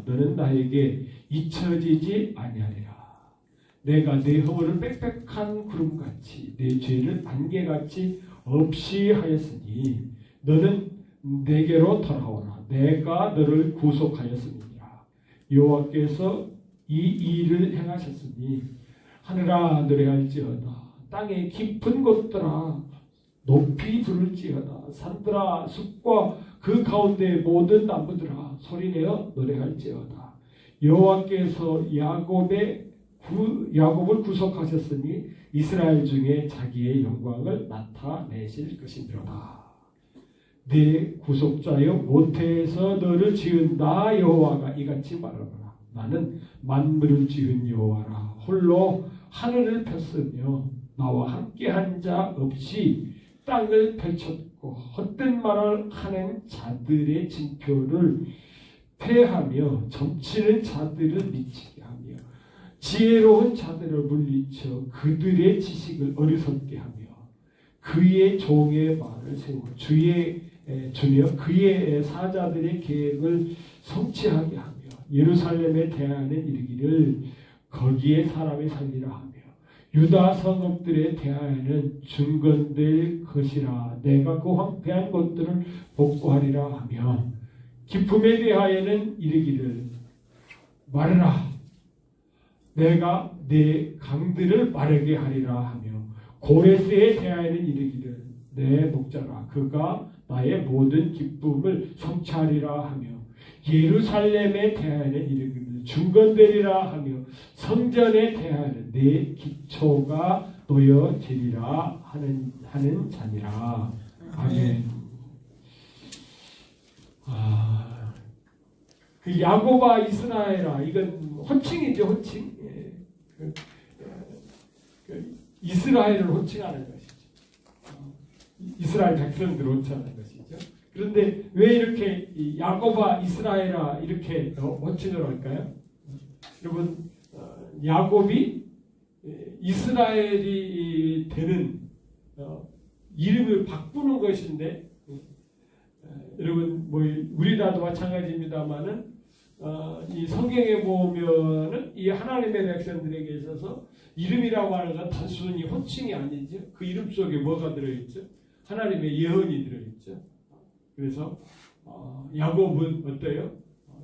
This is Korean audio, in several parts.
너는 나에게 잊혀지지 아니하리라. 내가 내 허물을 빽빽한 구름같이 내 죄를 안개같이 없이 하였으니 너는 내게로 돌아오라. 내가 너를 구속하였음이니라. 여호와께서 이 일을 행하셨으니 하늘아 노래할지어다. 땅의 깊은 곳들아 높이 부를지어다. 산들아 숲과 그 가운데 모든 나무들아 소리내어 노래할지어다. 여호와께서 야곱을 구속하셨으니 이스라엘 중에 자기의 영광을 나타내실 것이니로다. 내 구속자여 모태에서 너를 지은 나 여호와가 이같이 말하노라. 나는 만물을 지은 여호와라. 홀로 하늘을 폈으며 나와 함께한 자 없이 땅을 펼쳤고 헛된 말을 하는 자들의 징표를 폐하며 점치는 자들을 미치게 하며 지혜로운 자들을 물리쳐 그들의 지식을 어리석게 하며 그의 종의 말을 세워 주며 그의 사자들의 계획을 성취하게 하며 예루살렘에 대하여는 이르기를 거기에 사람이 살리라 하며 유다 성읍들에 대하여는 중건될 것이라. 내가 그 황폐한 곳들을 복구하리라 하며 기쁨에 대하여는 이르기를 말하라. 내가 내 강들을 마르게 하리라 하며 고레스에 대하여는 이르기를 내 목자라. 그가 나의 모든 기쁨을 성취하리라 하며 예루살렘에 대하여는 이르기를 중건되리라 하며 성전에 대하여는 내 기초가 놓여지리라 하는 자니라. 아멘. 그 야곱아 이스라엘아, 이건 호칭이죠. 호칭. 이스라엘을 호칭하는 것이죠. 이스라엘 백성들을 호칭하는 것이죠. 그런데 왜 이렇게 야곱아 이스라엘아 이렇게 호칭을 할까요? 여러분, 야곱이 이스라엘이 되는 이름을 바꾸는 것인데, 여러분 뭐 우리나라도 마찬가지입니다만은 이 성경에 보면은 이 하나님의 백성들에게 있어서 이름이라고 하는 건 단순히 호칭이 아니죠. 그 이름 속에 뭐가 들어있죠? 하나님의 예언이 들어있죠. 그래서 야곱은 어때요?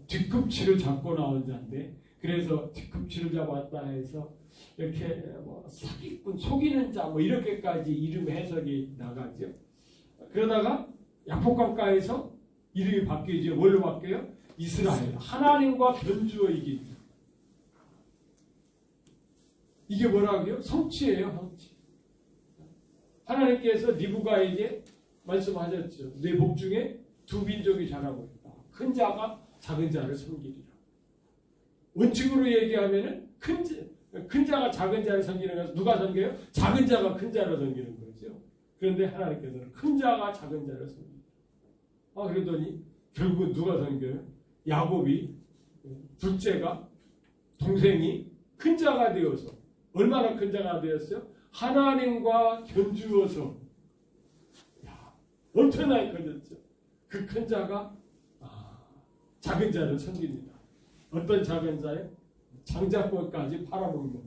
뒤꿈치를 잡고 나온 자인데, 그래서 뒤꿈치를 잡았다 해서 이렇게 뭐 사기꾼, 속이는 자 뭐 이렇게까지 이름 해석이 나가죠. 그러다가 약복강가에서 이름이 바뀌죠. 뭘로 바뀌어요? 이스라엘. 하나님과 견주어 이기. 이게 뭐라고요? 성취예요. 성취. 하나님께서 리브가에게 말씀하셨죠. 내 복 중에 두 민족이 자라고 있다. 큰 자가 작은 자를 섬기리라. 원칙으로 얘기하면은 큰 자가 작은 자를 섬기는 것은 누가 섬겨요? 작은 자가 큰 자를 섬기는 거죠. 그런데 하나님께서는 큰 자가 작은 자를 섬깁니다. 그러더니 결국 누가 섬겨요? 야곱이, 둘째가, 동생이 큰 자가 되어서, 얼마나 큰 자가 되었어요? 하나님과 견주어서, 엄청나게 커졌죠. 그 큰 자가 작은 자를 섬깁니다. 어떤 작은 자요? 장작권까지 팔아먹는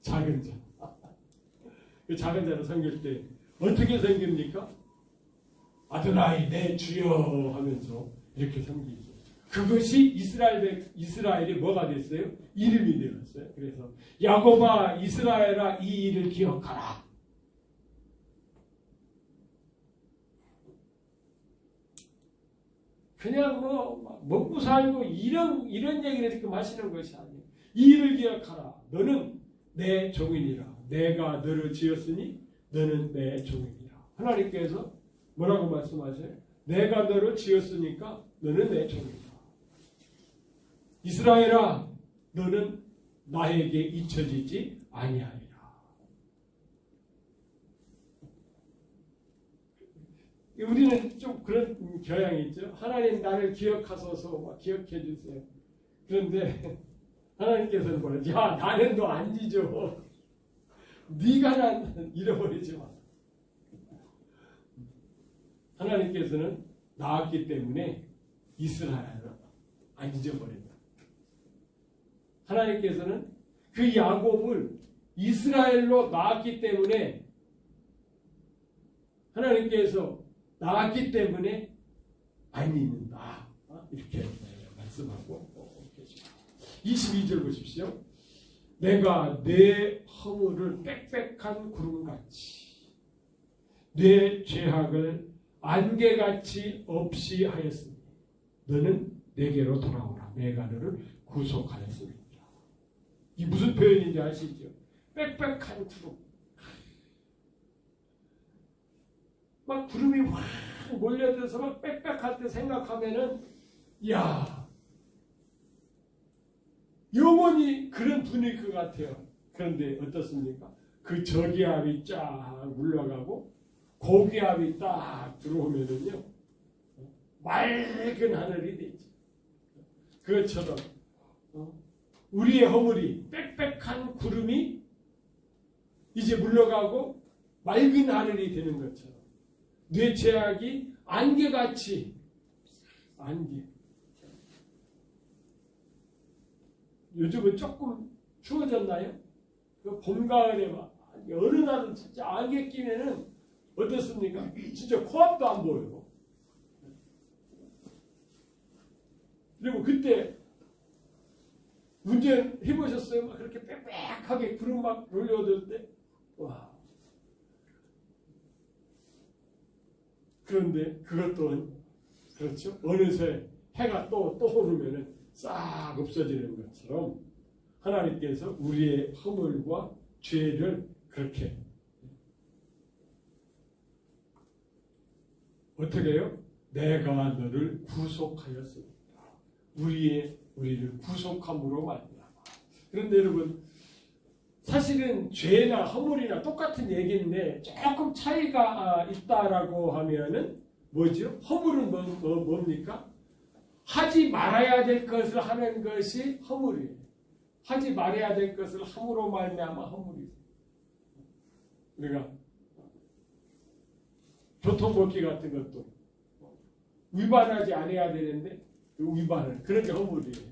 작은 자. 그 작은 자를 섬길 때 어떻게 섬깁니까? 아도나이 내 주여 하면서 이렇게 섬기죠. 그것이 이스라엘이 뭐가 됐어요? 이름이 되었어요. 그래서 야곱아 이스라엘아 이 일을 기억하라. 그냥 뭐 먹고 살고 이런 얘기를 지금 하시는 것이 아니에요. 이 일을 기억하라. 너는 내 종이니라. 내가 너를 지었으니 너는 내 종이니라. 하나님께서 뭐라고 말씀하세요? 내가 너를 지었으니까 너는 내 종이다. 이스라엘아 너는 나에게 잊혀지지 아니하리라. 우리는 좀 그런 경향이 있죠. 하나님 나를 기억하소서 막 기억해 주세요. 그런데 하나님께서는 뭐라지? 야 나는 너 안 잊어. 네가 난 잃어버리지 마. 하나님께서는 낳았기 때문에 이스라엘을 안 잊어버린다. 하나님께서는 그 야곱을 이스라엘로 낳았기 때문에 하나님께서 낳았기 때문에 안 잊는다. 이렇게 말씀하고 계십니다. 22절 보십시오. 내가 내 허물을 빽빽한 구름같이 내 죄악을 안개같이 없이 하였으니 너는 내게로 돌아오라. 내가 너를 구속하였으니라. 이 무슨 표현인지 아시죠? 빽빽한 구름. 막 구름이 확 몰려들어서 막 빽빽할 때 생각하면은 야 영원히 그런 분위기 것 같아요. 그런데 어떻습니까? 그 저기압이 쫙 물러가고 고기압이 딱 들어오면은요 맑은 하늘이 되죠. 그것처럼 우리의 허물이 빽빽한 구름이 이제 물러가고 맑은 하늘이 되는 것처럼 내 죄악이 안개같이 안개. 요즘은 조금 추워졌나요? 그 봄, 가을에 막 어느 날은 진짜 안개 끼면은 어떻습니까? 진짜 코앞도 안 보여요. 그리고 그때 운전해 보셨어요? 막 그렇게 빽빽하게 구름 막 몰려들 때, 와. 그런데 그것도 그렇죠. 어느새 해가 또 오르면은 싹 없어지는 것처럼 하나님께서 우리의 허물과 죄를 그렇게 어떻게 해요? 내가 너를 구속하였습니다. 우리를 구속함으로 말미암아. 그런데 여러분 사실은 죄나 허물이나 똑같은 얘기인데 조금 차이가 있다라고 하면은 뭐죠? 허물은 뭡니까? 하지 말아야 될 것을 하는 것이 허물이에요. 하지 말아야 될 것을 함으로 말미암아 허물이에요. 우리가 교통법규 같은 것도 위반하지 않아야 되는데 위반을 그런 게 허물이에요.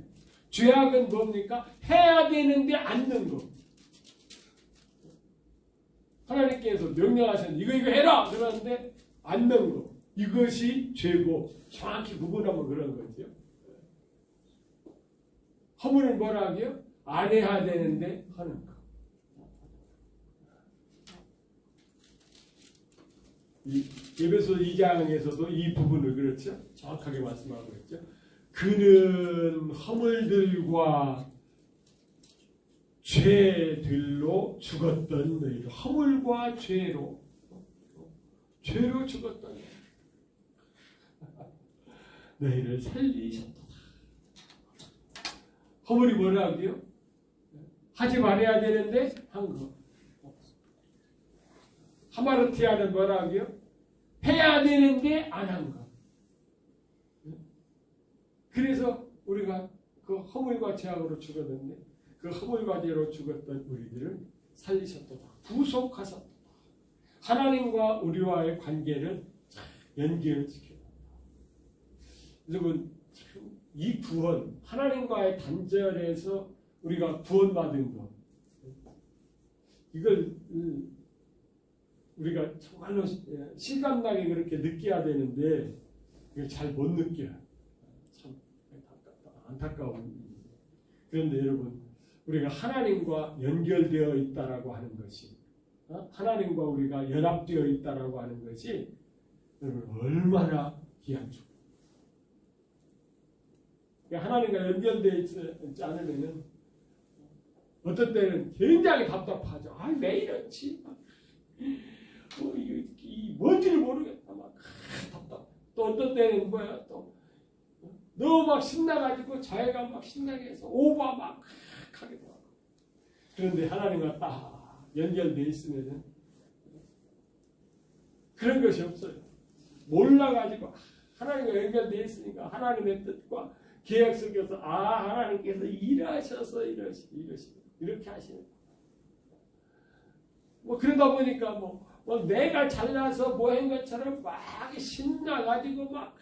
죄악은 뭡니까? 해야 되는데 않는 거. 하나님께서 명령하셨는데 이거 해라 그러는데 않는 거. 이것이 죄고 정확히 구분하면 그런 거죠. 허물은 뭐라 하게요? 안 해야 되는데 하는 거. 이 에베소 2장에서도 이 부분을 그렇죠? 정확하게 말씀하고 있죠. 그는 허물들과 죄들로 죽었던 너희를 허물과 죄로 죽었던 너희를 살리셨도다. 허물이 뭐라고요? 하지 말아야 되는데 한 거. 하마르티아는 뭐라고요? 해야 되는데 안 한 거. 그래서 우리가 그 허물과 죄악으로 죽었는데 그 허물과 죄로 죽었던 우리들을 살리셨도다. 구속하셨도다. 하나님과 우리와의 관계를 연결시켜요. 여러분 이 구원, 하나님과의 단절에서 우리가 구원받은 것, 이걸 우리가 정말로 실감나게 그렇게 느껴야 되는데 이걸 잘 못 느껴요. 참 안타까운. 그런데 여러분 우리가 하나님과 연결되어 있다라고 하는 것이, 하나님과 우리가 연합되어 있다라고 하는 것이 여러분 얼마나 귀한 줄. 하나님과 연결되어 있지 않으면 어떤 때는 굉장히 답답하죠. 아, 왜 이렇지? 뭔지를 모르겠다. 막 답답. 또 어떤 때는 뭐야? 또 너무 막 신나가지고 자해가 막 신나게 해서 오바 막 하기도 하고. 그런데 하나님과 딱 연결되어 있으면 그런 것이 없어요. 몰라가지고 하나님과 연결되어 있으니까 하나님의 뜻과 계약 속에서 하나님께서 일하셔서 이렇게 하시는. 뭐 그러다 보니까 뭐 내가 잘나서 뭐 한 것처럼 막 신나가지고 막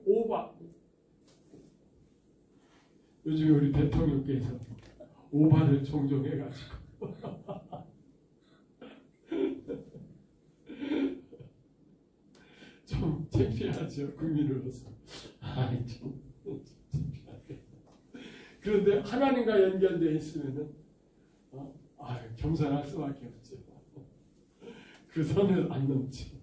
오바. 요즘에 우리 대통령께서 오바를 종종 해가지고 좀 창피하죠. 국민으로서. 아이 좀 창피하게. 그런데 하나님과 연결되어 있으면은 겸손할 수밖에 없죠. 그 선을 안 넘지.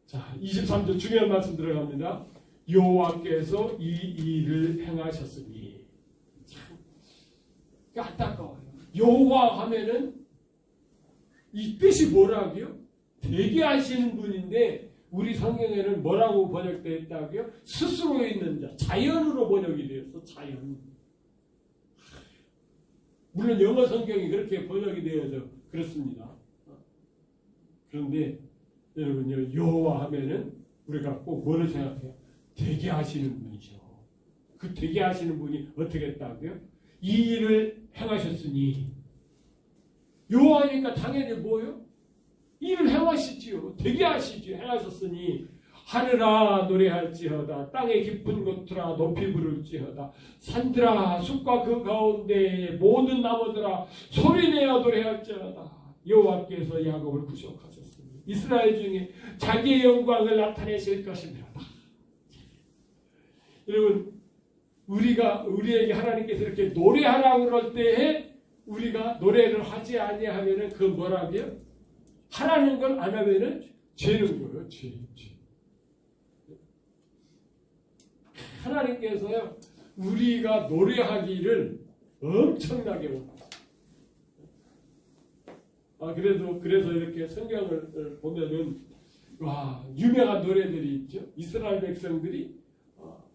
자, 23절 중요한 말씀 들어갑니다. 여호와께서 이 일을 행하셨으니. 참 안타까워요. 여호와 하면은 이 뜻이 뭐라고요? 되게 하시는 분인데 우리 성경에는 뭐라고 번역되어 있다고요? 스스로 있는 자, 자연으로 번역이 되었어. 자연. 물론 영어 성경이 그렇게 번역이 되어서 그렇습니다. 그런데 여러분요, 여호와 하면은 우리가 꼭 뭐를 생각해요? 되게 하시는 분이죠. 그 되게 하시는 분이 어떻게 했다고요? 이 일을 행하셨으니. 여호와니까 당연히 뭐요? 일을 행하시지요. 되게 하시지요. 행하셨으니 하늘아 노래할지어다. 땅의 깊은 곳들아 높이 부를지어다. 산들아 숲과 그 가운데 모든 나무들아 소리내어 노래할지어다. 여호와께서 야곱을 구속하셨으니 이스라엘 중에 자기의 영광을 나타내실 것입니다. 여러분, 우리에게 하나님께서 이렇게 노래하라고 그럴 때에 우리가 노래를 하지 아니하면은 그 뭐라고요? 하라는 걸 안 하면은 죄는 거예요. 죄. 하나님께서요, 우리가 노래하기를 엄청나게 원하세요. 그래서 이렇게 성경을 보면은, 유명한 노래들이 있죠. 이스라엘 백성들이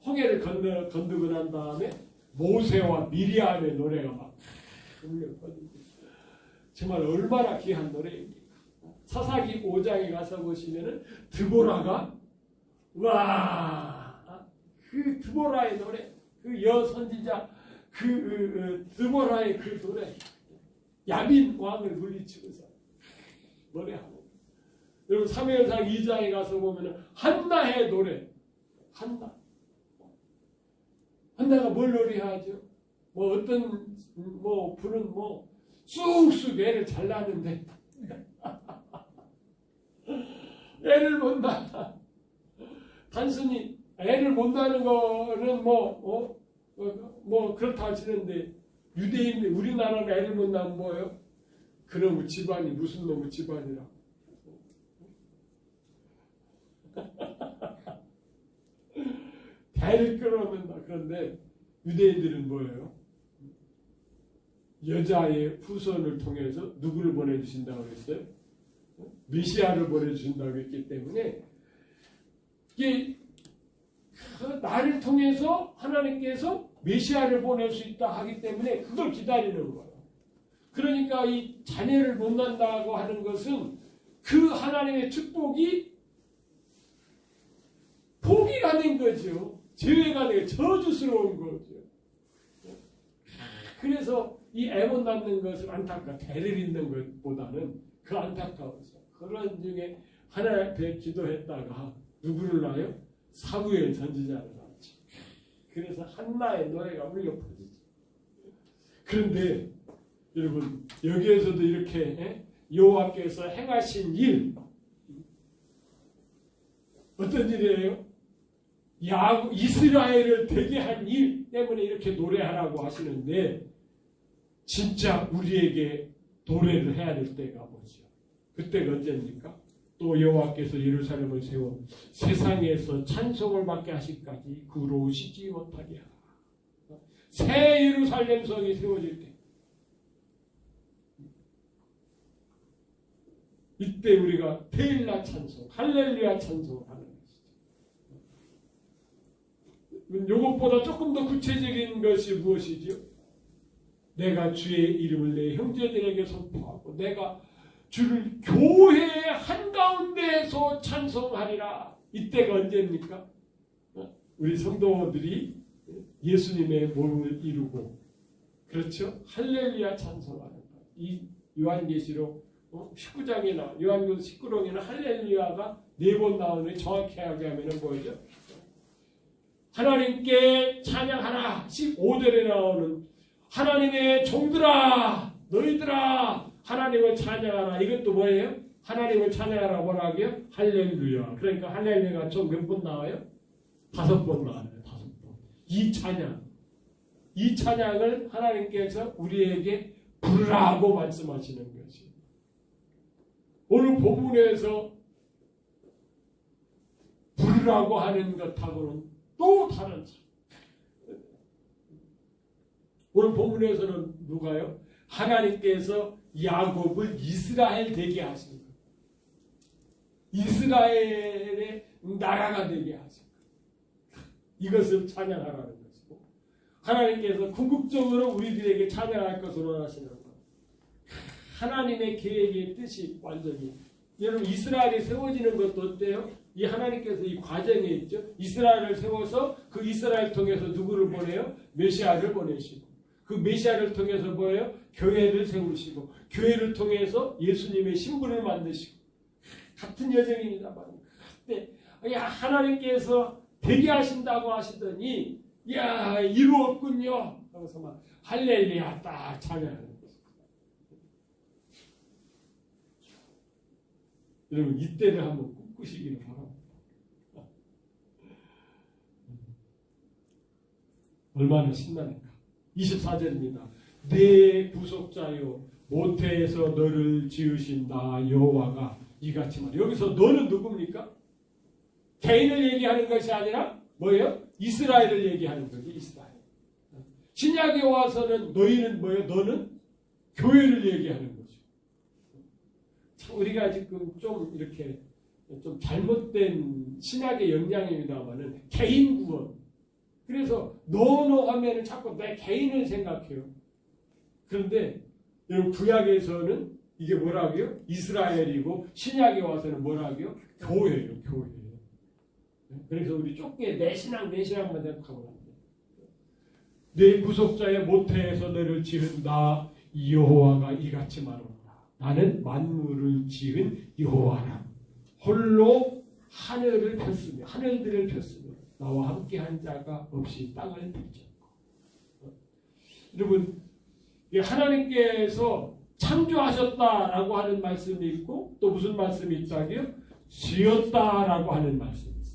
홍해를 건너고 난 다음에 모세와 미리암의 노래가 막 정말 얼마나 귀한 노래입니까? 사사기 5장에 가서 보시면은 드보라가 그 드보라의 노래, 그 여선지자 드보라의 그 노래, 야민 왕을 물리치면서 노래하고. 여러분 사무엘상 2장에 가서 보면은 한나의 노래, 한나가 뭘 노래하죠? 어떤 분은 쑥쑥 애를 잘 낳는데 애를 못 낳아. 단순히 애를 못 낳는 거는 그렇다 하시는데 유대인들 우리나라는 애를 못 낳으면 뭐예요? 그놈의 집안이 무슨 놈의 집안이라. 대를 끌어놓는다. 그런데 유대인들은 뭐예요? 여자의 후손을 통해서 누구를 보내주신다고 했어요? 메시아를 보내주신다고 했기 때문에 이게 나를 통해서 하나님께서 메시아를 보낼 수 있다 하기 때문에 그걸 기다리는 거예요. 그러니까 이 자녀를 못 낳는다고 하는 것은 그 하나님의 축복이 포기가 된 거죠. 죄가 되고 저주스러운 거죠. 그래서 이 애 못 낳는 것을 대를 잇는 것보다는 그 안타까워서 그런 중에 하나님 앞에 기도했다가 누구를 낳아요? 사무엘 선지자를 낳았지. 그래서 한나의 노래가 울려 퍼지지. 그런데 여러분 여기에서도 이렇게 여호와께서 행하신 일 어떤 일이에요? 이스라엘을 되게 한 일 때문에 이렇게 노래하라고 하시는데 진짜 우리에게 노래를 해야 될 때가 뭐죠? 그때가 언제입니까? 또 여호와께서 예루살렘을 세워 세상에서 찬송을 받게 하실까지 구로우시지 못하게 하라. 새 예루살렘 성이 세워질 때 이때 우리가 테일라 찬송, 할렐루야 찬송을 하는 것이죠. 이것보다 조금 더 구체적인 것이 무엇이죠? 내가 주의 이름을 내 형제들에게 선포하고 내가 주를 교회 한가운데에서 찬송하리라. 이때가 언제입니까? 우리 성도들이 예수님의 몸을 이루고 그렇죠? 할렐루야 찬송하는 것. 이 요한계시록 19장이나 요한계시록 19장에는 할렐루야가 4번 나오는데 정확히 하게 하면 뭐죠? 하나님께 찬양하라. 15절에 나오는 하나님의 종들아 너희들아 하나님을 찬양하라. 이것도 뭐예요? 하나님을 찬양하라. 뭐라고요? 할렐루야. 그러니까 할렐루야가 총 몇 번 나와요? 5번 나와요. 5번. 이 찬양을 하나님께서 우리에게 부르라고 말씀하시는 것이에요. 오늘 본문에서 부르라고 하는 것하고는 또 다른 차. 오늘 본문에서는 누가요? 하나님께서 야곱을 이스라엘 되게 하신 거예요. 이스라엘의 나라가 되게 하신 거예요. 이것을 찬양하라는 것이고 하나님께서 궁극적으로 우리들에게 찬양할 것을 원하시는 거예요. 하나님의 계획의 뜻이 완전히 여러분 이스라엘이 세워지는 것도 어때요? 이 하나님께서 이 과정에 있죠. 이스라엘을 세워서 그 이스라엘 통해서 누구를 보내요? 메시아를 보내시고 그 메시아를 통해서 뭐예요? 교회를 세우시고 교회를 통해서 예수님의 신분을 만드시고 같은 여정입니다만 그때 야 하나님께서 되게 하신다고 하시더니 야 이루었군요. 그래서 막 할렐루야 딱 찬양하는 거죠. 여러분 이때를 한번 꿈꾸시기를 바랍니다. 얼마나 신나는가. 24절입니다. 내 구속자여 모태에서 너를 지으신 나 여호와가 이같이 말해. 여기서 너는 누굽니까? 개인을 얘기하는 것이 아니라 뭐예요? 이스라엘을 얘기하는 거죠. 이스라엘. 신약에 와서는 너희는 뭐예요? 너는 교회를 얘기하는 거죠. 참 우리가 지금 좀 이렇게 좀 잘못된 신약의 영향입니다만은 개인 구원. 그래서 너너 하면은 자꾸 내 개인을 생각해요. 그런데 여러분 구약에서는 이게 뭐라고요? 이스라엘이고 신약에 와서는 뭐라고요? 교회예요. 교회. 그래서 우리 좁게 내 신앙만 생각하고 합니다. 내 구속자의 모태에서 너를 지은 나 여호와가 이같이 말한다. 나는 만물을 지은 여호와라. 홀로 하늘을 폈으며 하늘들을 폈으며 나와 함께한 자가 없이 땅을 펼쳤고. 여러분 하나님께서 창조하셨다라고 하는 말씀이 있고 또 무슨 말씀이 있다고요? 지었다라고 하는 말씀이 있어요.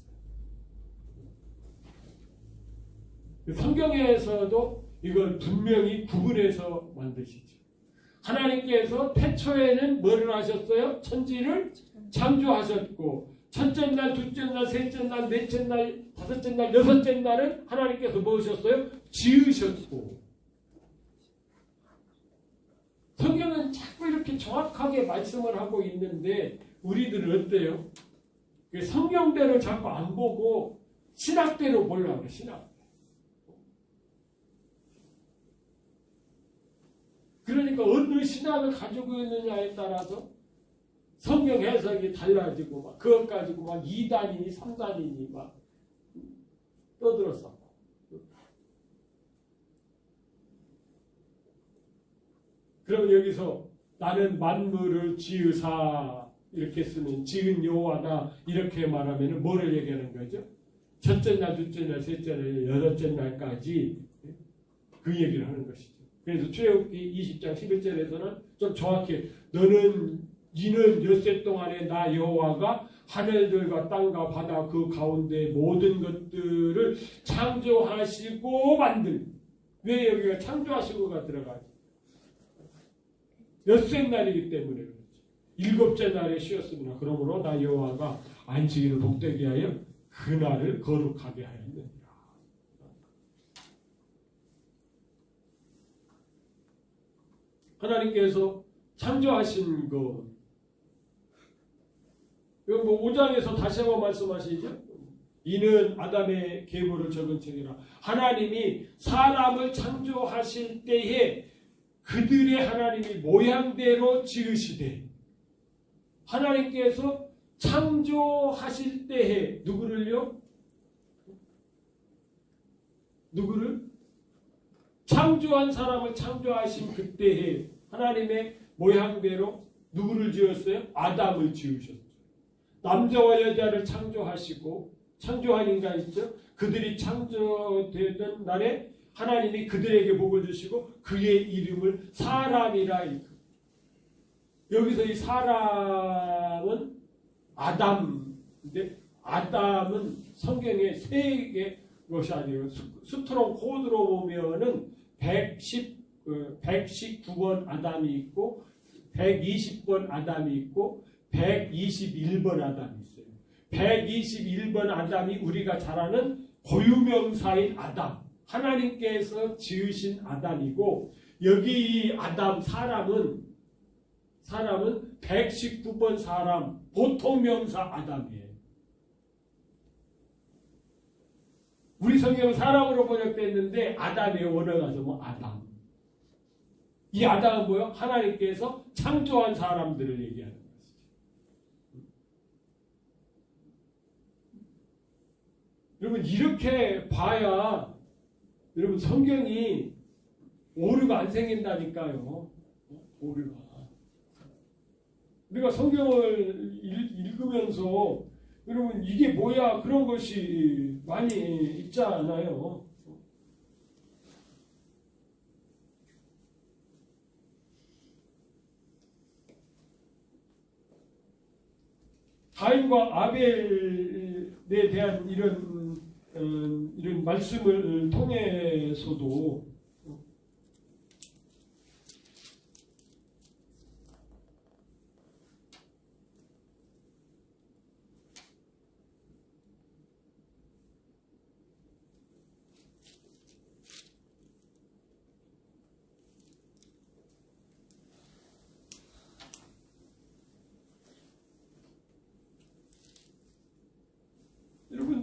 성경에서도 이걸 분명히 구분해서 만드시죠. 하나님께서 태초에는 뭐를 하셨어요? 천지를 창조하셨고 첫째 날, 둘째 날, 셋째 날, 넷째 날, 다섯째 날, 여섯째 날은 하나님께서 무엇이었어요? 지으셨고. 성경은 자꾸 이렇게 정확하게 말씀을 하고 있는데 우리들은 어때요? 성경대로 자꾸 안 보고 신학대로 보려고 그래. 신학. 그러니까 어느 신학을 가지고 있느냐에 따라서 성경 해석이 달라지고 막 그것 가지고 막 2단이니 3단이니 막 떠들었어. 그럼 여기서 나는 만물을 지으사 이렇게 쓰면 지은 여호와다 이렇게 말하면 뭐를 얘기하는 거죠? 첫째 날, 둘째 날, 셋째 날, 여섯째 날까지 그 얘기를 하는 것이죠. 그래서 출애굽기 20장 11절에서는 좀 정확히 이는 엿새 동안에 나 여호와가 하늘들과 땅과 바다 그 가운데 모든 것들을 창조하시고 만든. 왜 여기가 창조하시고가 들어가죠? 엿새 날이기 때문에 그렇죠. 일곱째 날에 쉬었습니다. 그러므로 나 여호와가 안식일을 복되게 하여 그날을 거룩하게 하였느니라. 하나님께서 창조하신 것. 이건 5장에서 다시 한번 말씀하시죠. 이는 아담의 계보를 적은 책이라. 하나님이 사람을 창조하실 때에 그들의 하나님이 모양대로 지으시되 하나님께서 창조하실 때에 누구를요? 누구를? 창조한 사람을 창조하신 그때에 하나님의 모양대로 누구를 지었어요? 아담을 지으셨어요. 남자와 여자를 창조하시고 창조한 인간 있죠? 그들이 창조되던 날에 하나님이 그들에게 복을 주시고 그의 이름을 사람이라 일컬. 여기서 이 사람은 아담인데 아담은 성경에 세 개의 것이 아니에요. 스트롱 코드로 보면은 119번 아담이 있고 120번 아담이 있고 121번 아담이 있어요. 121번 아담이 우리가 잘 아는 고유명사인 아담, 하나님께서 지으신 아담이고, 여기 이 아담 사람은 119번 사람, 보통명사 아담이에요. 우리 성경은 사람으로 번역됐는데 아담이에요. 원어 가서 뭐 아담. 이 아담은 뭐예요? 하나님께서 창조한 사람들을 얘기하는 것이죠. 여러분 이렇게 봐야 여러분 성경이 오류가 안 생긴다니까요. 오류가. 우리가 성경을 읽으면서 여러분 이게 뭐야 그런 것이 많이 있잖아요. 가인과 아벨에 대한 이런 말씀을 통해서도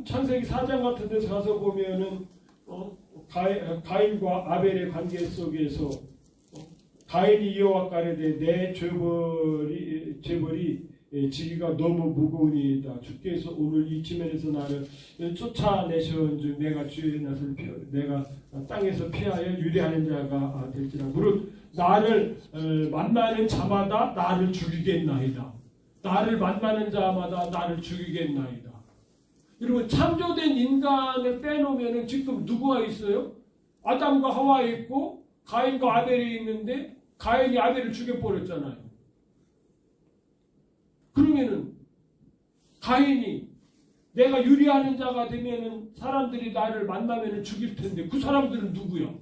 창세기 4장 같은 데서 가서 보면은 가인과 아벨의 관계 속에서 가인이 여호와께 가로되 내 죄벌이 지기가 너무 무거우니이다. 주께서 오늘 이 지면에서 나를 쫓아내시온즉 내가 주의 낯을 내가 땅에서 피하여 유리하는 자가 될지라. 무릇 나를 만나는 자마다 나를 죽이겠나이다. 나를 만나는 자마다 나를 죽이겠나이다. 여러분 창조된 인간을 빼놓으면 지금 누구가 있어요? 아담과 하와 있고 가인과 아벨이 있는데 가인이 아벨을 죽여버렸잖아요. 그러면은 가인이 내가 유리하는 자가 되면은 사람들이 나를 만나면은 죽일 텐데 그 사람들은 누구야?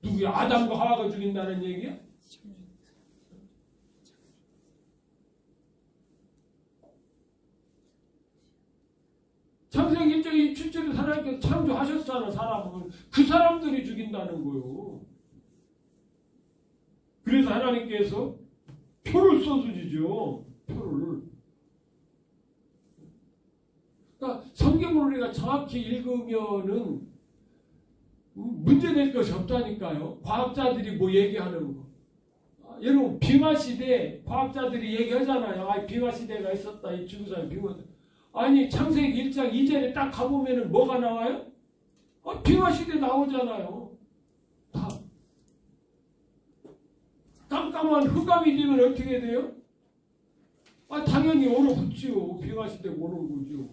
누구야? 아담과 하와가 죽인다는 얘기야? 창세기 1장 27절에 하나님께서 창조하셨잖아. 사람을. 그 사람들이 죽인다는 거예요. 그래서 하나님께서 표를 써주시죠. 표를. 그러니까 성경을 우리가 정확히 읽으면은 문제될 것이 없다니까요. 과학자들이 뭐 얘기하는 거. 여러분 빙하시대 과학자들이 얘기하잖아요. 빙하시대가 있었다. 이 지구상에 빙하. 아니 창세기 1장 2절에 딱 가보면은 뭐가 나와요? 빙하시대 나오잖아요. 다. 깜깜한 흑암이 되면 어떻게 돼요? 당연히 얼어붙지요. 빙하시대 오는 거죠.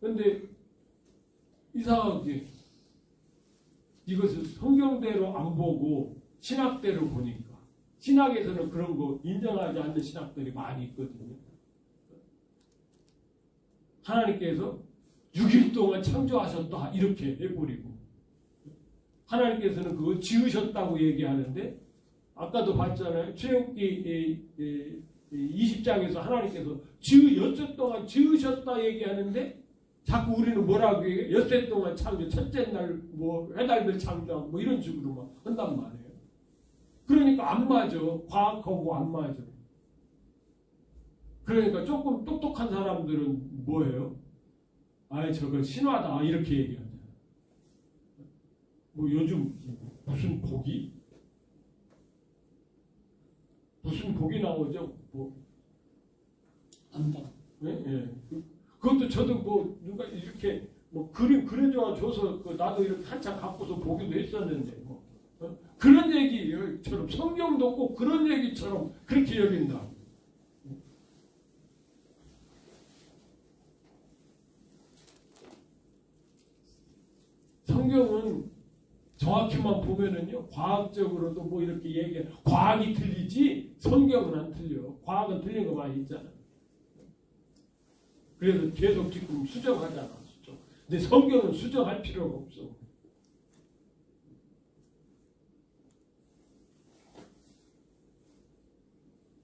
그런데 이상하게 이것을 성경대로 안 보고 신학대로 보니까 신학에서는 그런 거 인정하지 않는 신학들이 많이 있거든요. 하나님께서 6일 동안 창조하셨다 이렇게 해버리고 하나님께서는 그거 지으셨다고 얘기하는데 아까도 봤잖아요. 출애굽기 20장에서 하나님께서 엿새 동안 지으셨다 얘기하는데 자꾸 우리는 뭐라고 얘기해? 엿새 동안 창조, 첫째 날 뭐 해달별 창조하고 뭐 이런 식으로 막 한단 말이에요. 그러니까 안 맞아. 과학하고 안 맞아. 그러니까 조금 똑똑한 사람들은 뭐예요? 저거 신화다 이렇게 얘기하잖아요. 뭐 요즘 무슨 복이 나오죠? 뭐 안다. 예. 그것도 저도 뭐 누가 이렇게 뭐 그림 그려줘서 나도 이렇게 한참 갖고서 보기도 했었는데 뭐 그런 얘기처럼 성경도 꼭 그런 얘기처럼 그렇게 여긴다. 성경은 정확히만 보면은요, 과학적으로도 뭐 이렇게 얘기해. 과학이 틀리지, 성경은 안 틀려. 과학은 틀린 거 많이 있잖아. 그래서 계속 지금 수정하잖아, 수정. 근데 성경은 수정할 필요가 없어.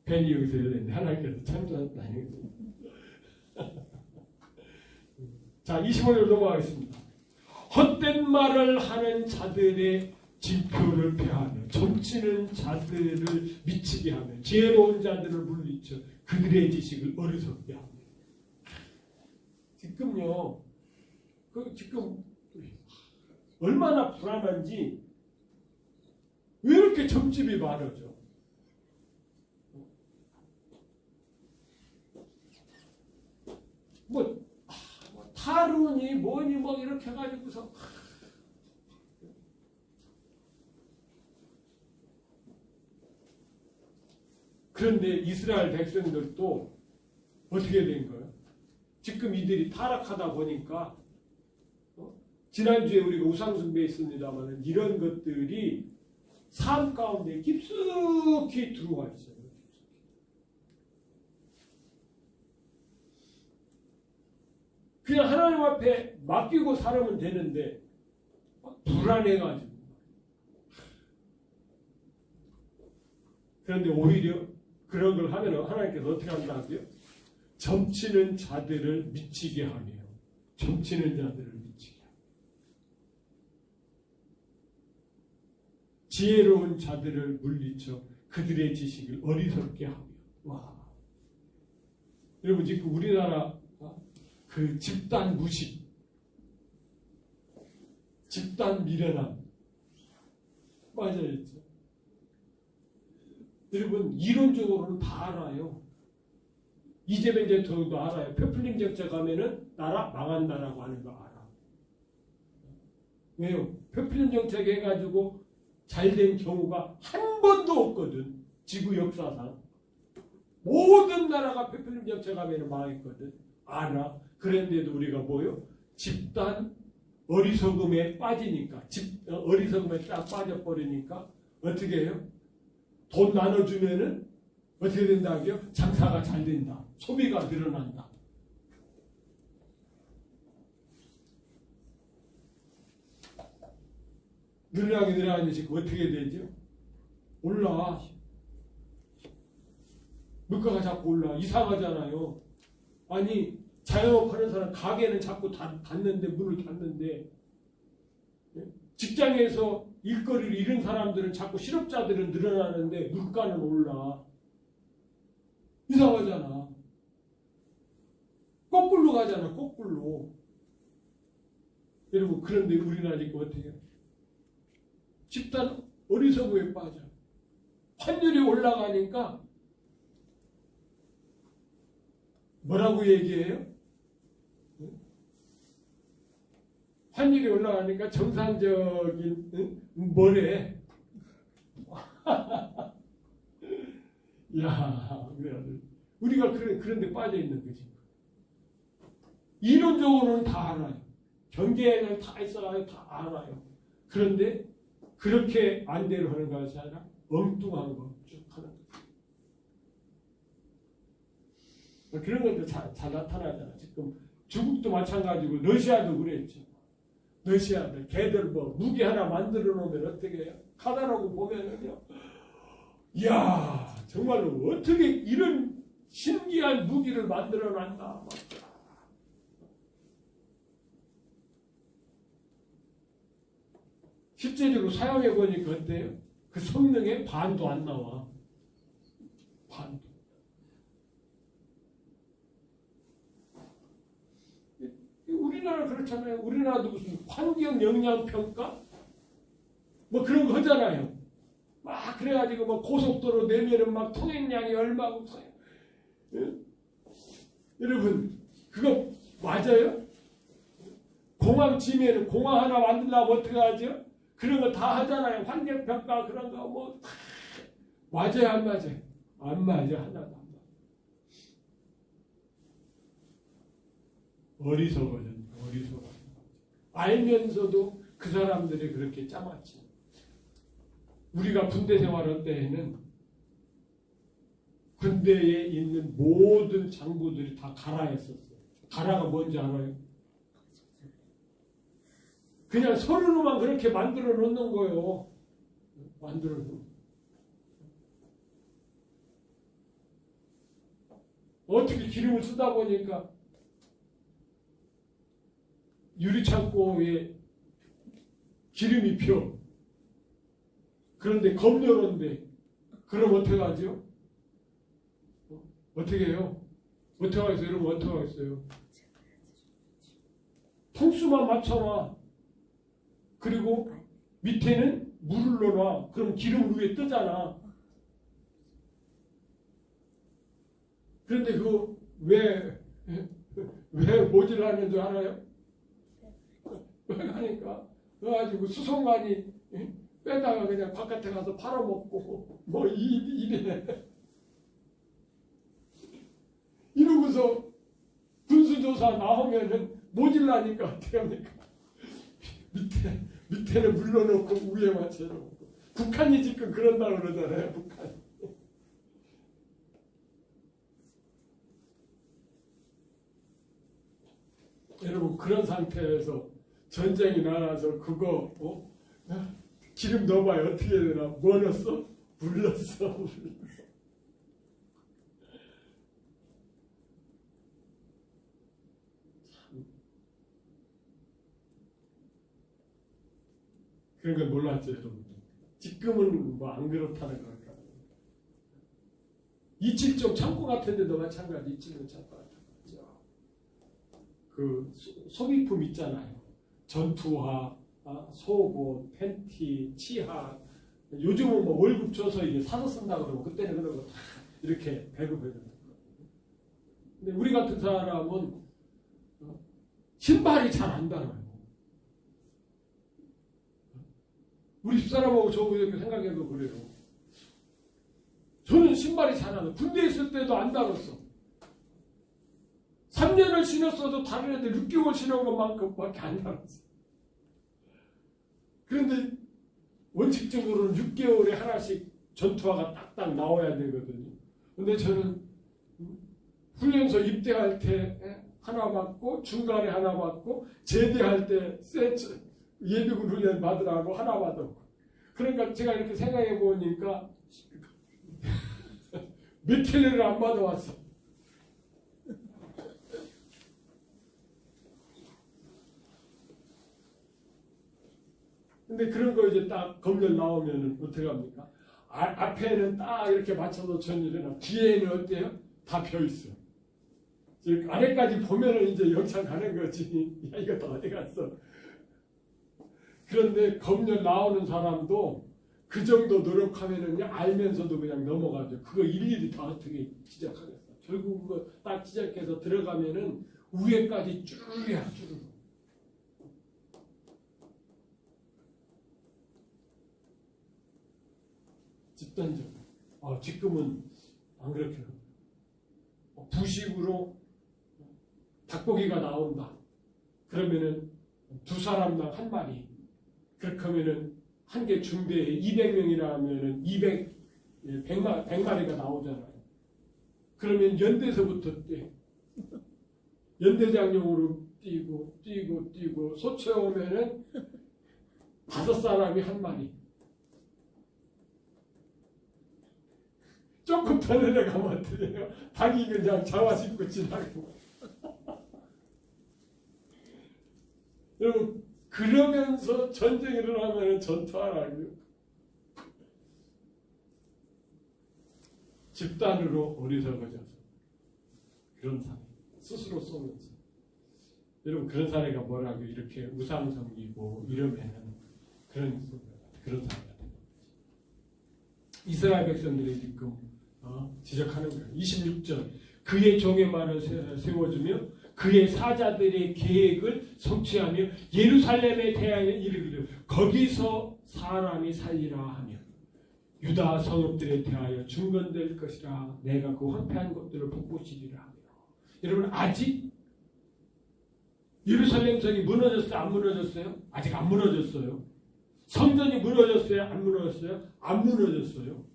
펜이 여기서 해야 되는데, 하나님께서 창조했다니. 자, 25절 넘어가겠습니다. 헛된 말을 하는 자들의 징표를 폐하며 점치는 자들을 미치게 하며 지혜로운 자들을 물리쳐 그들의 지식을 어리석게 하며. 지금요, 지금 얼마나 불안한지 왜 이렇게 점집이 많아져? 뭐 타루니 뭐니 뭐 이렇게 해가지고서 그런데 이스라엘 백성들도 어떻게 된 거예요? 지금 이들이 타락하다 보니까 지난주에 우리가 우상숭배했습니다만 이런 것들이 삶 가운데 깊숙이 들어와 있어요. 그냥 하나님 앞에 맡기고 살면 되는데 불안해가지고. 그런데 오히려 그런 걸 하면 하나님께서 어떻게 한다고요? 점치는 자들을 미치게 하며 점치는 자들을 미치게 하며 지혜로운 자들을 물리쳐 그들의 지식을 어리석게 하며. 와, 여러분 지금 우리나라 그 집단 무식, 집단 미련함 맞아요. 여러분 이론적으로는 다 알아요. 이재명 대통령도 알아요. 표필링 정책 하면은 나라 망한다라고 하는 거 알아. 왜요? 표필링 정책 해가지고 잘된 경우가 한 번도 없거든. 지구 역사상 모든 나라가 표필링 정책 하면은 망했거든. 알아. 그런데도 우리가 뭐요? 집단 어리석음에 빠지니까, 어리석음에 딱 빠져버리니까 어떻게 해요? 돈 나눠주면은 어떻게 된다고요? 장사가 잘 된다. 소비가 늘어난다. 늘어나게 지금 어떻게 되죠? 올라. 물가가 자꾸 올라. 이상하잖아요. 아니 자영업 하는 사람 가게는 자꾸 닫는데 문을 닫는데 직장에서 일거리를 잃은 사람들은 자꾸 실업자들은 늘어나는데 물가는 올라. 이상하잖아. 거꾸로 가잖아. 거꾸로. 여러분 그런데 우리나라 지금 어떻게 해요? 집단 어리석음에 빠져. 환율이 올라가니까 뭐라고 얘기해요? 환율이 올라가니까 정상적인 뭐래? 야, 우리가 그런데 빠져 있는 거지. 이론적으로는 다 알아요. 경제에는 다 있어요, 다 알아요. 그런데 그렇게 안대로 하는 것이 아니라 엉뚱한 거 쭉 하는 거. 그런 것도 잘 나타나잖아. 지금 중국도 마찬가지고 러시아도 그랬죠. 러시아들 걔들 뭐 무기 하나 만들어 놓으면 어떻게 해요? 카다라고 보면은요. 이야 정말로 어떻게 이런 신기한 무기를 만들어 놨나. 실제적으로 사용해 보니까 어때요? 그 성능의 반도 안 나와. 반도. 우리나라 그렇잖아요. 우리나라도 무슨 환경 영향 평가 뭐 그런 거 하잖아요. 막 그래가지고 뭐 고속도로 내면은 막 통행량이 얼마고 여러분 그거 맞아요? 공항 지면은 공항 하나 만들려면 어떻게 하죠? 그런 거 다 하잖아요. 환경 평가 그런 거 뭐 맞아요 안 맞아요? 안 맞아 하나도 안 맞아. 어리석어져. 알면서도 그 사람들이 그렇게 짜맞지. 우리가 군대 생활할 때에는 군대에 있는 모든 장부들이 다 가라였었어요. 가라가 뭔지 알아요? 그냥 손으로만 그렇게 만들어 놓는 거예요. 만들어 놓는. 어떻게 기름을 쓰다 보니까 유리창고에 기름이 펴. 그런데 검열한데 그럼 어떻게 하죠? 어떻게 해요? 어떻게 하겠어요? 여러분 어떻게 하겠어요? 통수만 맞춰놔. 그리고 밑에는 물을 넣어놔. 그럼 기름 위에 뜨잖아. 그런데 그거 왜 모질라는 줄 알아요? 왜 하니까 그래가지고 수송관이 빼다가 그냥 바깥에 가서 팔아먹고 뭐 이래 이러고서 군수조사 나오면은 모질라니까 어떻게 합니까? 밑에는 물러놓고 위에만 채놓고 북한이 지금 그런다고 그러잖아요. 북한. 여러분 그런 상태에서 전쟁이 나가서 그거 기름 넣어봐요. 어떻게 되나? 뭐 넣었어? 물 넣었어. 그런 걸 몰랐죠, 여러분. 지금은 뭐 안 그렇다는 걸까. 27종 창고 같은 데도 마찬가지. 27종 창고 같은 거죠. 그 소비품 있잖아요. 전투화, 속옷, 팬티, 치하. 요즘은 뭐 월급 줘서 이제 사서 쓴다 그러고 그때는 그런 거 다 이렇게 배급해야 된다. 근데 우리 같은 사람은 신발이 잘 안 달아요. 우리 집사람하고 저 이렇게 생각해도 그래요. 저는 신발이 잘 안 달아요. 군대에 있을 때도 안 달았어. 3년을 신었어도 다른 애들 6개월 신은 것만큼밖에 안 달았어. 그런데 원칙적으로는 6개월에 하나씩 전투화가 딱딱 나와야 되거든요. 근데 저는 훈련소 입대할 때 하나 받고 중간에 하나 받고 제대할 때 예비군 훈련 받으라고 하나 받았고. 그러니까 제가 이렇게 생각해 보니까 몇 켤레를 안 받아왔어. 근데 그런 거 이제 딱 검열 나오면은 어떻게 합니까? 앞에는 딱 이렇게 맞춰서 전일해놔. 뒤에는 어때요? 다 펴있어. 아래까지 보면은 이제 영창 가는 거지. 야, 이거 다 어디 갔어? 그런데 검열 나오는 사람도 그 정도 노력하면은 알면서도 그냥 넘어가죠. 그거 일일이 다 어떻게 지적하겠어. 결국 그거 딱 지적해서 들어가면은 위에까지 쭈르야, 쭈르. 집단적으로. 지금은 안 그렇게 해요. 부식으로 닭고기가 나온다. 그러면은 두 사람당 한 마리. 그렇게 하면은 한 개 중대에 200명이라 하면은 100마리가 나오잖아요. 그러면 연대서부터 뛰어. 연대장용으로 뛰고 소처에 오면은 5사람이 한 마리. 조금 더 내려가면 어떡해요? 닭이 그냥 자화신고 지나고. 여러분, 그러면서 전쟁이 일어나면 전투하라고요. 집단으로 어리석어져서 그런 사례. 스스로 쏘면서. 여러분, 그런 사례가 뭐라고 이렇게 우상섬기고 이러면은 그런 사례가 되는 거지. 이스라엘 백성들이 지금 지적하는 거예요. 26절. 그의 종의 말을 세워주며 그의 사자들의 계획을 성취하며 예루살렘에 대하여 이르기를 거기서 사람이 살리라 하며 유다 성읍들에 대하여 중건될 것이라 내가 그 황폐한 것들을 복고시리라 하며. 여러분 아직 예루살렘 성이 무너졌어요? 안 무너졌어요? 아직 안 무너졌어요. 성전이 무너졌어요? 안 무너졌어요? 안 무너졌어요.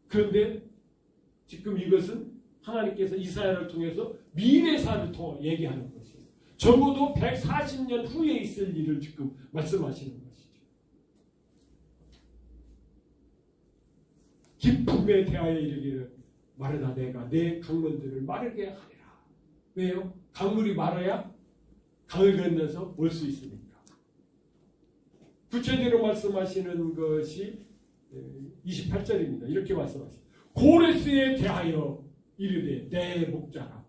그런데 지금 이것은 하나님께서 이사야를 통해서 미래사를 통해 얘기하는 것이에요. 적어도 140년 후에 있을 일을 지금 말씀하시는 것이죠. 기쁨에 대하여 이르기를 마르다 내가 내 강문들을 마르게 하리라. 왜요? 강물이 마르야 강을 건너서 올 수 있으니까. 구체적으로 말씀하시는 것이 28절입니다. 이렇게 말씀하시죠. 고레스에 대하여 이르되 내 목자라.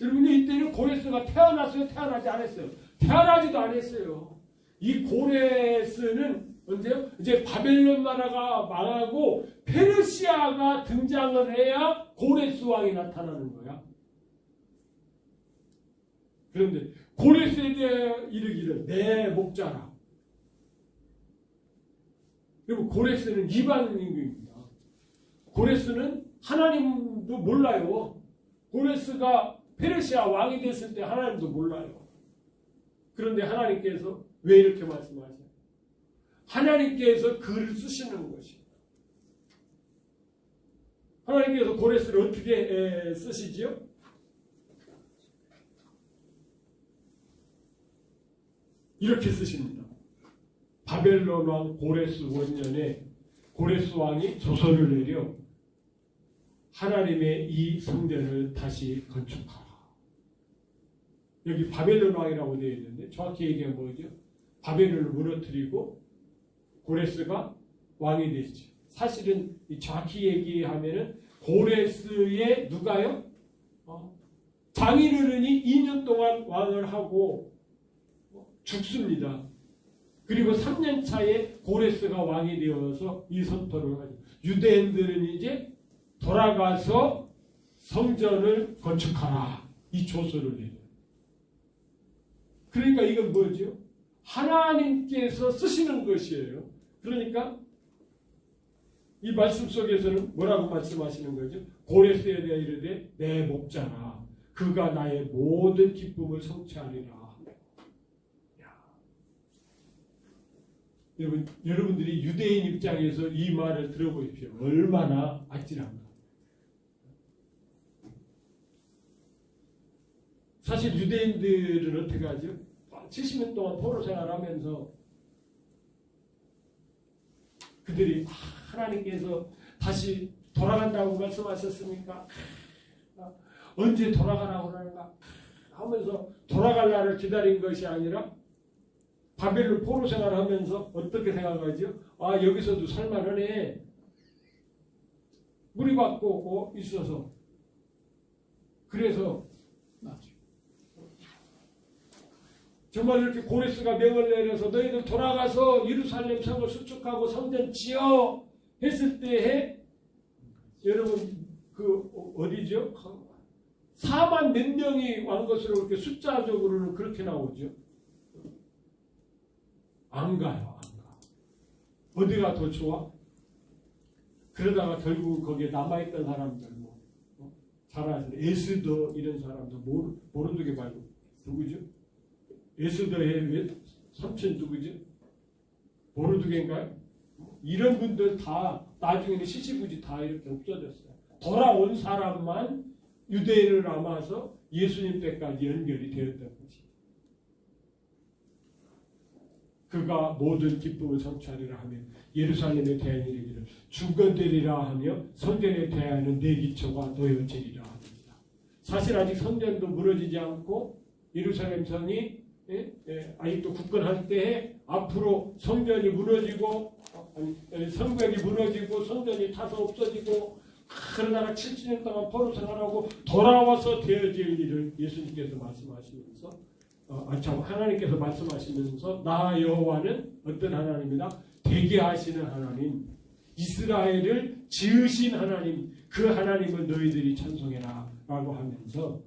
여러분 이때는 고레스가 태어났어요? 태어나지 않았어요? 태어나지도 않았어요. 이 고레스는 언제요? 이제 바벨론 나라가 망하고 페르시아가 등장을 해야 고레스 왕이 나타나는 거야. 그런데 고레스에 대해 이르기를 내 목자라. 그리고 고레스는 이방인입니다. 고레스는 하나님도 몰라요. 고레스가 페르시아 왕이 됐을 때 하나님도 몰라요. 그런데 하나님께서 왜 이렇게 말씀하세요? 하나님께서 글을 쓰시는 것입니다. 하나님께서 고레스를 어떻게 쓰시지요? 이렇게 쓰십니다. 바벨론 왕 고레스 원년에 고레스 왕이 조서를 내려 하나님의 이 성전을 다시 건축하라. 여기 바벨론 왕이라고 되어 있는데 정확히 얘기하면 뭐죠? 바벨론을 무너뜨리고 고레스가 왕이 되죠. 사실은 정확히 얘기하면은 고레스의 누가요? 장인어른이 2년 동안 왕을 하고 죽습니다. 그리고 3년 차에 고레스가 왕이 되어서 이 선포를 하죠. 유대인들은 이제 돌아가서 성전을 건축하라. 이 조서를 내려요. 그러니까 이건 뭐죠? 하나님께서 쓰시는 것이에요. 그러니까 이 말씀 속에서는 뭐라고 말씀하시는 거죠? 고레스에 대해 이르되 내 목자라. 그가 나의 모든 기쁨을 성취하리라. 여러분들이 유대인 입장에서 이 말을 들어보십시오. 얼마나 아찔한가. 사실 유대인들은 어떻게 하죠? 70년 동안 포로 생활하면서 그들이 하나님께서 다시 돌아간다고 말씀하셨습니까? 언제 돌아가라고 하는가 하면서 돌아갈 날을 기다린 것이 아니라 바벨론 포로 생활하면서 어떻게 생각하죠? 아, 여기서도 살만하네. 무리받고 있어서. 그래서 정말 이렇게 고레스가 명을 내려서 너희들 돌아가서 예루살렘 성을 수축하고 성전 지어 했을 때에 여러분 그 어디죠? 4만 몇 명이 왕 것으로 그렇게 숫자적으로는 그렇게 나오죠. 안 가요, 안 가. 어디가 더 좋아? 그러다가 결국 거기에 남아있던 사람들, 잘 아시는 에스더 이런 사람들, 모르드게 말고, 누구죠? 에스더의 삼촌 누구죠? 모르드게인가요? 이런 분들 다 나중에는 시시부지 다 이렇게 없어졌어요. 돌아온 사람만 유대인을 남아서 예수님 때까지 연결이 되었던 것이죠. 그가 모든 기쁨을 성취하리라 하며 예루살렘에 대하여 이르기를 주건되리라 하며 성전에 대하여는 내 기초가 놓여지리라 합니다. 사실 아직 성전도 무너지지 않고 예루살렘 성이 아직도 굳건할 때에 앞으로 성전이 무너지고 성벽이 무너지고 성전이 타서 없어지고 그러다가 70년 동안 포로 생활하고 돌아와서 되어질 일을 예수님께서 말씀하시면서 하나님께서 말씀하시면서 나 여호와는 어떤 하나님이다? 되게 하시는 하나님, 이스라엘을 지으신 하나님, 그 하나님을 너희들이 찬송해라 라고 하면서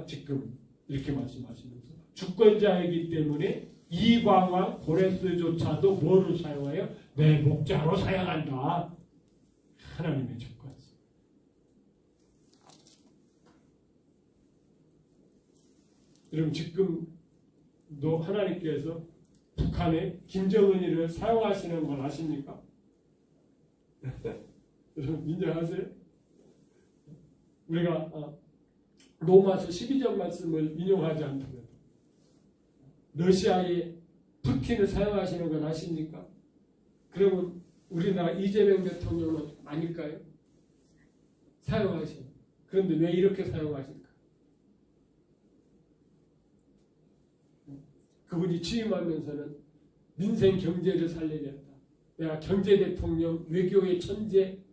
지금 이렇게 말씀하시면서 주권자이기 때문에 이방왕 고레스조차도 뭐를 사용하여? 내 목자로 사용한다. 하나님의 주권. 여러분 지금도 하나님께서 북한의 김정은이를 사용하시는 걸 아십니까? 여러분 인정하세요? 우리가 로마서 12절 말씀을 인용하지 않더라도 러시아의 푸틴을 사용하시는 건 아십니까? 그러면 우리나라 이재명 대통령은 아닐까요? 사용하시는. 그런데 왜 이렇게 사용하실까? 그분이 취임하면서는 민생 경제를 살리겠다. 내가 경제 대통령, 외교의 천재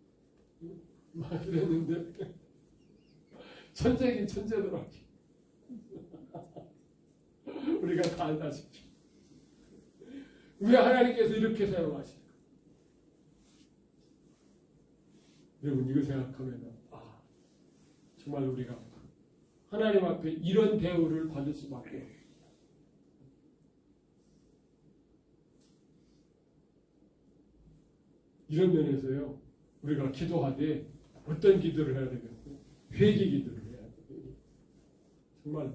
막 이랬는데 천재긴 천재더라고요. 우리가 다 알다시피 왜 하나님께서 이렇게 사용하실까? 여러분 이거 생각하면 정말 우리가 하나님 앞에 이런 대우를 받을 수밖에 없어요. 이런 면에서요, 우리가 기도하되 어떤 기도를 해야 되겠어요? 회개 기도를 해야 돼요. 정말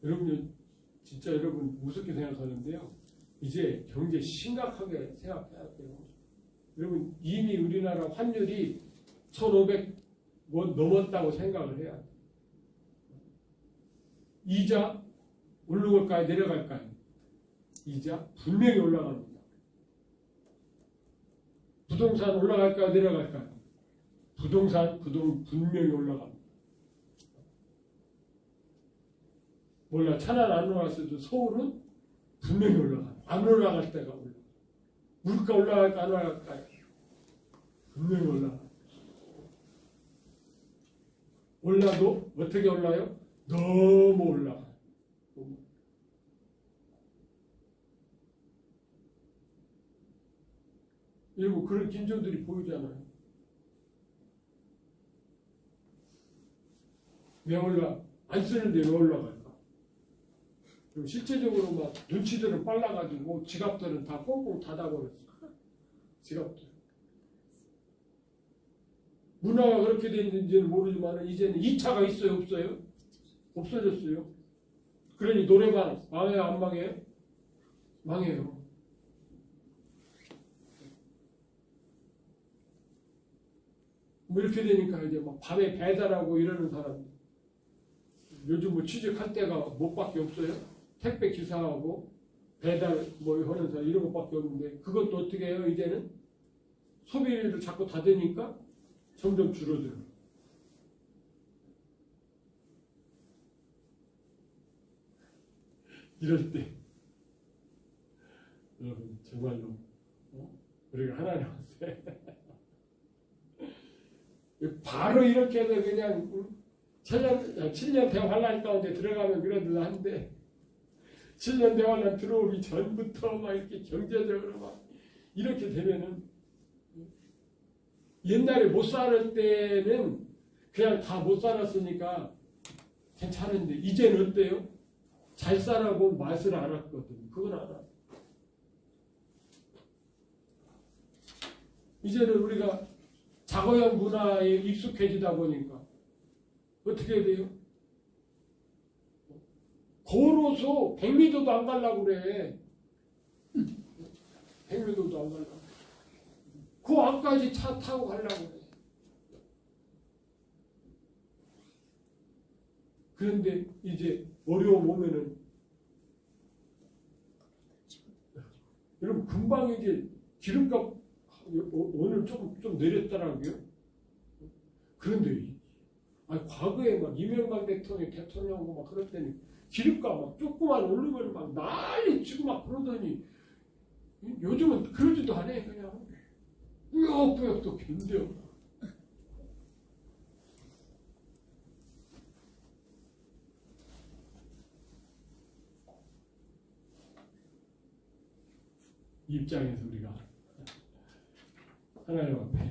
여러분 진짜 여러분 무섭게 생각하는데요. 이제 경제 심각하게 생각해야 돼요. 여러분 이미 우리나라 환율이 1,500원 넘었다고 생각을 해야 돼요. 이자 오르갈까요? 내려갈까요? 이자 분명히 올라갑니다. 부동산 올라갈까요? 내려갈까요? 부동산 분명히 올라갑니다. 몰라 천안 안 올라갔어도 서울은 분명히 올라가요. 안 올라갈 때가 올라가요. 물가 올라갈까 안 올라갈까요? 분명히 올라가요. 올라도 어떻게 올라요? 너무 올라가요. 그리고 그런 징조들이 보이잖아요. 왜 안 쓰는데 왜 올라갈까? 그럼 실제적으로 막 눈치들은 빨라가지고 지갑들은 다 꽁꽁 닫아버렸어. 지갑들. 문화가 그렇게 됐는지는 모르지만 이제는 2차가 있어요? 없어요? 없어졌어요. 그러니 노래방 망해요? 안 망해요? 망해요. 뭐 이렇게 되니까 이제 막 밤에 배달하고 이러는 사람들. 요즘 뭐 취직할 때가 뭐밖에 없어요? 택배 기사하고 배달 뭐 하는 사람 이런 것밖에 없는데 그것도 어떻게 해요? 이제는 소비를 자꾸 닫으니까 점점 줄어들어요. 이럴 때 여러분 정말로 우리가 하나님 앞에 바로 이렇게 해서 그냥 7년 대환란 가운데 들어가면 그래도 한데 7년 대환란 들어오기 전부터 막 이렇게 경제적으로 막 이렇게 되면은 옛날에 못 살을 때는 그냥 다 못 살았으니까 괜찮은데 이제는 어때요? 잘 살아본 맛을 알았거든. 그건 알아. 이제는 우리가 자고형 문화에 익숙해지다 보니까 어떻게 돼요? 걸어서 100m도 안 가려고 그래. 100m도 안 가려고. 그 앞까지 차 타고 가려고 그래. 그런데 이제 어려움 오면은 여러분 금방 이제 기름값 오늘 좀 내렸더라고요. 그런데 과거에 막 이명박 대통령하고 막 그럴 때는 기름값 막 조금만 오르면 막 난리 치고 막 그러더니 요즘은 그러지도 않아요. 그냥 뿌옇뿌옇 또 견뎌. 이 입장에서 우리가 하나님 앞에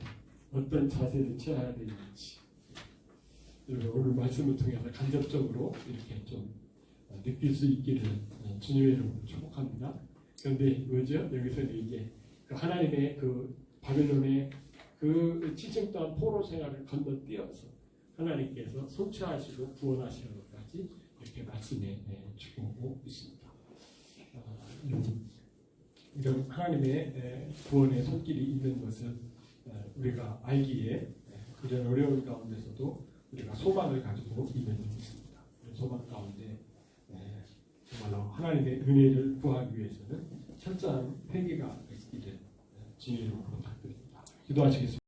어떤 자세를 취해야 되는지 여러분 오늘 말씀을 통해서 간접적으로 이렇게 좀 느낄 수 있기를 주님의 이름으로 축복합니다. 그런데 뭐죠? 여기서는 이제 그 하나님의 그 바벨론의 그 7층 동안 포로 생활을 건너뛰어서 하나님께서 성취하시고 구원하시는 것까지 이렇게 말씀해 주고 있습니다. 이런 하나님의 구원의 손길이 있는 것을 우리가 알기에 이런 어려운 가운데서도 우리가 소망을 가지고 있는 것입니다. 소망 가운데 정말로 하나님의 은혜를 구하기 위해서는 철저한 회개가 있기를 주님으로 부탁드립니다. 기도하시겠습니다.